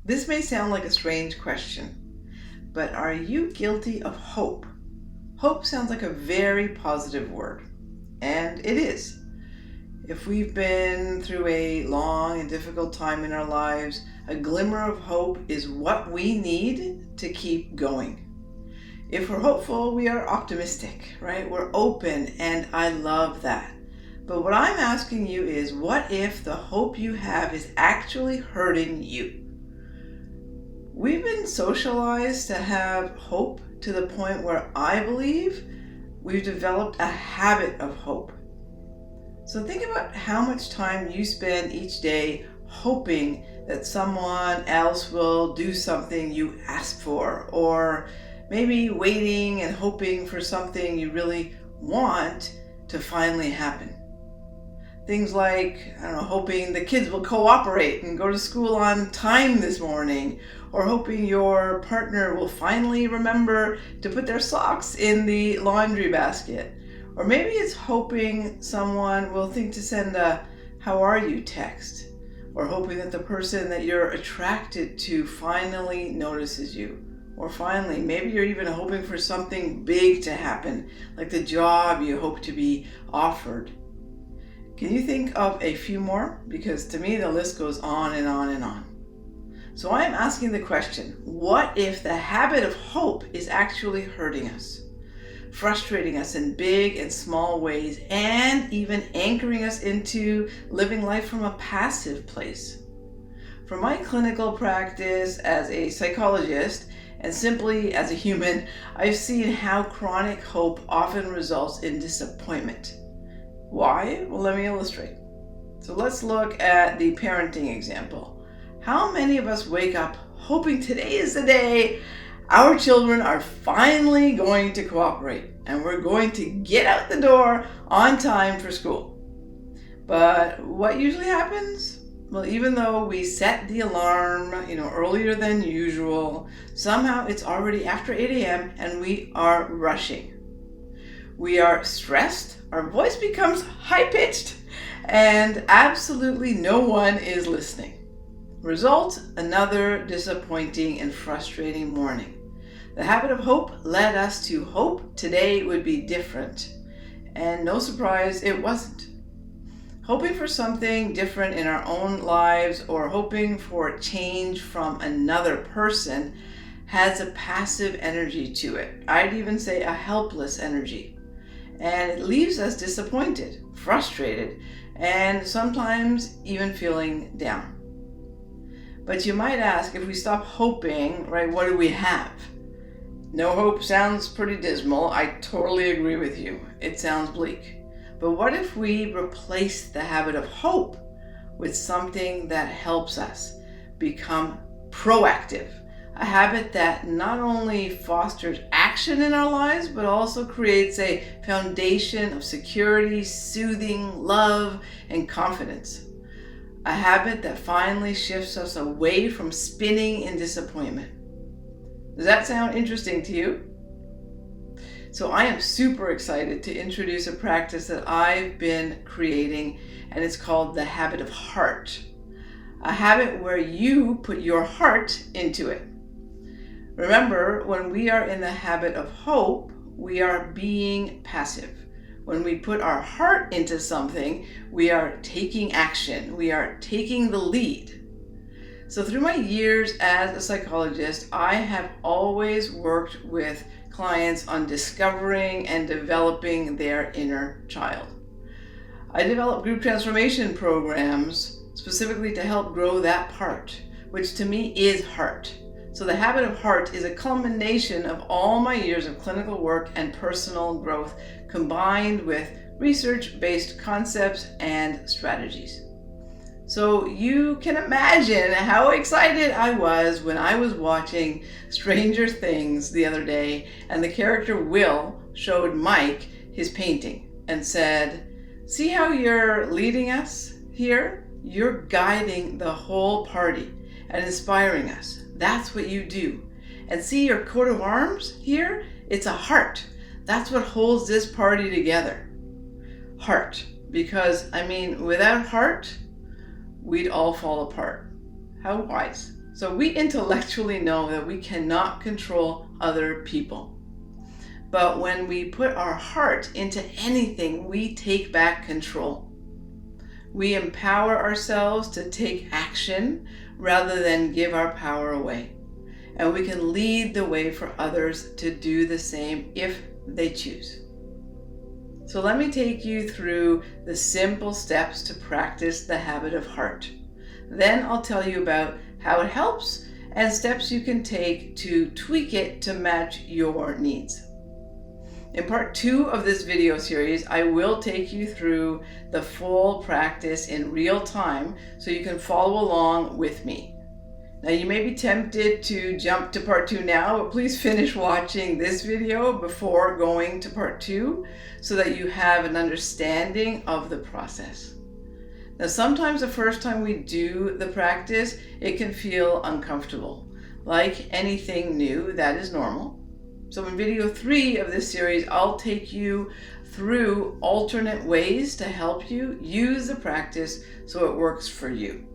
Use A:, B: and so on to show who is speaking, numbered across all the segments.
A: This may sound like a strange question, but are you guilty of hope? Hope sounds like a very positive word, and it is. If we've been through a long and difficult time in our lives, a glimmer of hope is what we need to keep going. If we're hopeful, we are optimistic, right? We're open, and I love that. But what I'm asking you is, what if the hope you have is actually hurting you? We've been socialized to have hope to the point where I believe we've developed a habit of hope. So think about how much time you spend each day hoping that someone else will do something you ask for, or maybe waiting and hoping for something you really want to finally happen. Things like, hoping the kids will cooperate and go to school on time this morning, or hoping your partner will finally remember to put their socks in the laundry basket. Or maybe it's hoping someone will think to send a "how are you" text, or hoping that the person that you're attracted to finally notices you. Or finally, maybe you're even hoping for something big to happen, like the job you hope to be offered. Can you think of a few more? Because to me, the list goes on and on and on. So I am asking the question, what if the habit of hope is actually hurting us, frustrating us in big and small ways, and even anchoring us into living life from a passive place? From my clinical practice as a psychologist and simply as a human, I've seen how chronic hope often results in disappointment. Why? Well, let me illustrate. So let's look at the parenting example. How many of us wake up hoping today is the day our children are finally going to cooperate and we're going to get out the door on time for school? But what usually happens? Well, even though we set the alarm, earlier than usual, somehow it's already after 8 a.m. and we are rushing. We are stressed, our voice becomes high-pitched, and absolutely no one is listening. Result, another disappointing and frustrating morning. The habit of hope led us to hope today would be different. And no surprise, it wasn't. Hoping for something different in our own lives or hoping for change from another person has a passive energy to it. I'd even say a helpless energy. And it leaves us disappointed, frustrated, and sometimes even feeling down. But you might ask, if we stop hoping, right, what do we have? No hope sounds pretty dismal. I totally agree with you. It sounds bleak. But what if we replace the habit of hope with something that helps us become proactive? A habit that not only fosters action in our lives, but also creates a foundation of security, soothing, love, and confidence. A habit that finally shifts us away from spinning in disappointment. Does that sound interesting to you? So I am super excited to introduce a practice that I've been creating, and it's called the Habit of Heart. A habit where you put your heart into it. Remember, when we are in the habit of hope, we are being passive. When we put our heart into something, we are taking action. We are taking the lead. So through my years as a psychologist, I have always worked with clients on discovering and developing their inner child. I develop group transformation programs specifically to help grow that part, which to me is heart. So the Habit of Heart is a culmination of all my years of clinical work and personal growth combined with research-based concepts and strategies. So you can imagine how excited I was when I was watching Stranger Things the other day and the character Will showed Mike his painting and said, "See how you're leading us here? You're guiding the whole party and inspiring us. That's what you do. And see your coat of arms here? It's a heart. That's what holds this party together." Heart. Because, without heart, we'd all fall apart. How wise. So we intellectually know that we cannot control other people. But when we put our heart into anything, we take back control. We empower ourselves to take action rather than give our power away. And we can lead the way for others to do the same if they choose. So let me take you through the simple steps to practice the habit of heart. Then I'll tell you about how it helps and steps you can take to tweak it to match your needs. In part 2 of this video series, I will take you through the full practice in real time so you can follow along with me. Now you may be tempted to jump to part 2 now, but please finish watching this video before going to part 2 so that you have an understanding of the process. Now sometimes the first time we do the practice, it can feel uncomfortable. Like anything new, that is normal. So in video 3 of this series, I'll take you through alternate ways to help you use the practice so it works for you.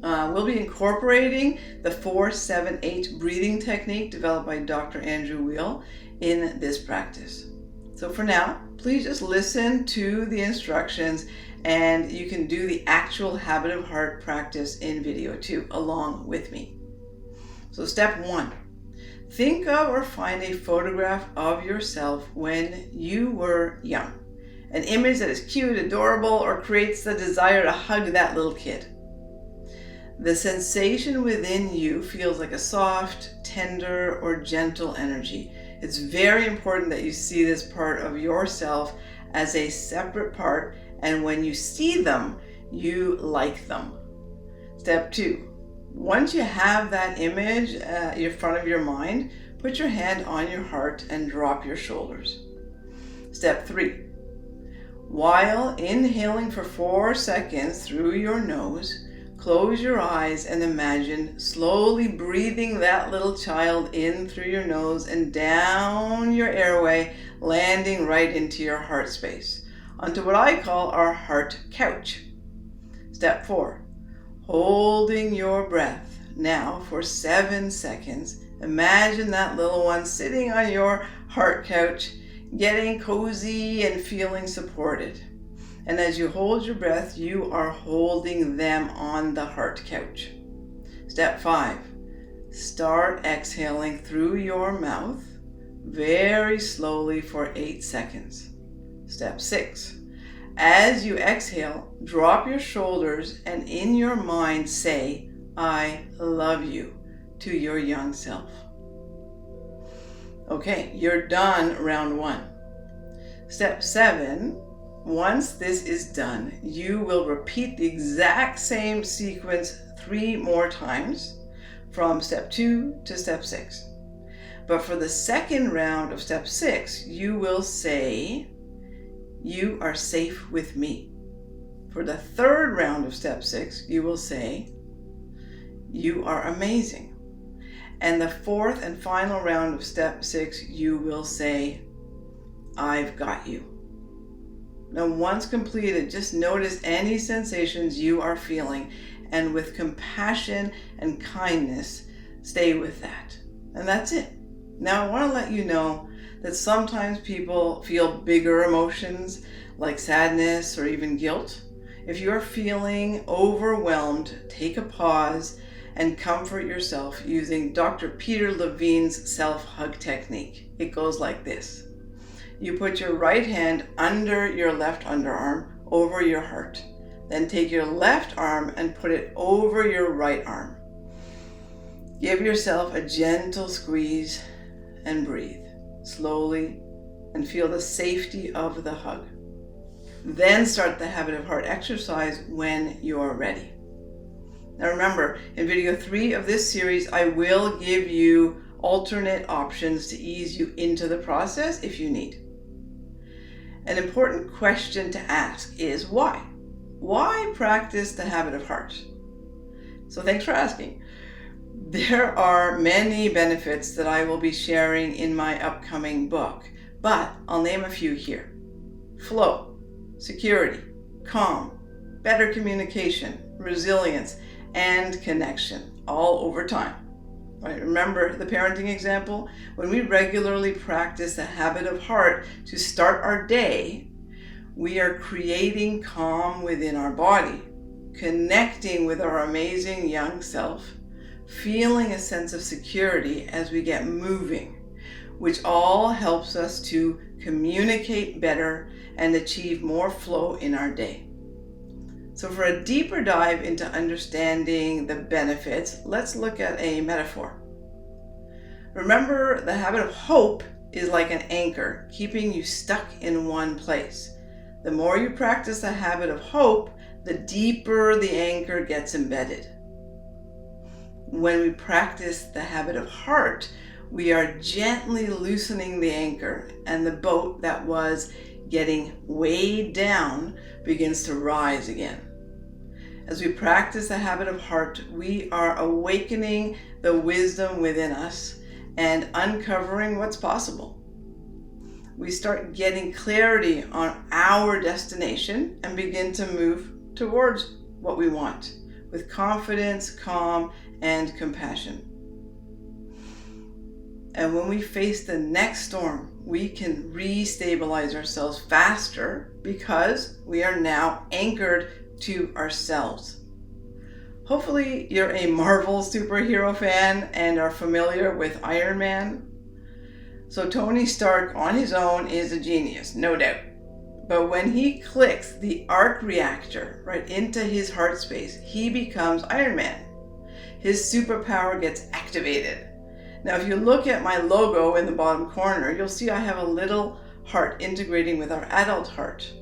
A: We'll be incorporating the 4-7-8 breathing technique developed by Dr. Andrew Weil in this practice. So for now, please just listen to the instructions and you can do the actual habit of heart practice in video 2 along with me. So step 1. Think of or find a photograph of yourself when you were young. An image that is cute, adorable, or creates the desire to hug that little kid. The sensation within you feels like a soft, tender, or gentle energy. It's very important that you see this part of yourself as a separate part, and when you see them, you like them. Step 2. Once you have that image in front of your mind, put your hand on your heart and drop your shoulders. Step 3. While inhaling for 4 seconds through your nose, close your eyes and imagine slowly breathing that little child in through your nose and down your airway, landing right into your heart space, onto what I call our heart couch. Step 4. Holding your breath now for 7 seconds, imagine that little one sitting on your heart couch, getting cozy and feeling supported. And as you hold your breath, you are holding them on the heart couch. Step 5. Start exhaling through your mouth very slowly for 8 seconds. Step 6. As you exhale, drop your shoulders and in your mind say, I love you, to your young self. Okay, you're done round 1. Step 7, once this is done, you will repeat the exact same sequence 3 more times from step 2 to step 6. But for the second round of step 6, you will say, you are safe with me. For the third round of step 6, you will say, you are amazing. And the fourth and final round of step 6, you will say, I've got you. Now, once completed, just notice any sensations you are feeling, and with compassion and kindness, stay with that. And that's it. Now, I want to let you know that sometimes people feel bigger emotions like sadness or even guilt. If you're feeling overwhelmed, take a pause and comfort yourself using Dr. Peter Levine's self-hug technique. It goes like this. You put your right hand under your left underarm over your heart. Then take your left arm and put it over your right arm. Give yourself a gentle squeeze and breathe slowly and feel the safety of the hug. Then start the habit of heart exercise when you're ready. Now remember, in video 3 of this series, I will give you alternate options to ease you into the process if you need. An important question to ask is why? Why practice the habit of heart? So thanks for asking. There are many benefits that I will be sharing in my upcoming book, but I'll name a few here. Flow, security, calm, better communication, resilience, and connection. all over time. Right? Remember the parenting example? When we regularly practice the habit of heart to start our day, we are creating calm within our body, connecting with our amazing young self, feeling a sense of security as we get moving, which all helps us to communicate better and achieve more flow in our day. So for a deeper dive into understanding the benefits, let's look at a metaphor. Remember, the habit of hope is like an anchor, keeping you stuck in one place. The more you practice the habit of hope, the deeper the anchor gets embedded. When we practice the habit of heart, we are gently loosening the anchor, and the boat that was getting weighed down begins to rise again. As we practice the habit of heart, we are awakening the wisdom within us and uncovering what's possible. We start getting clarity on our destination and begin to move towards what we want with confidence, calm, and compassion. And when we face the next storm, we can re-stabilize ourselves faster because we are now anchored to ourselves. Hopefully you're a Marvel superhero fan and are familiar with Iron Man. So Tony Stark on his own is a genius, no doubt. But when he clicks the arc reactor right into his heart space, he becomes Iron Man. His superpower gets activated. Now, if you look at my logo in the bottom corner, you'll see I have a little heart integrating with our adult heart.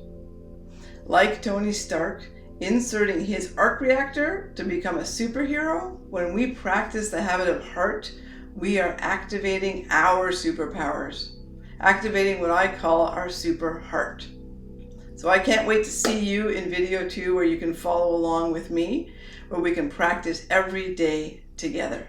A: Like Tony Stark, inserting his arc reactor to become a superhero, when we practice the habit of heart, we are activating our superpowers, activating what I call our super heart. So I can't wait to see you in video 2 where you can follow along with me, where we can practice every day together.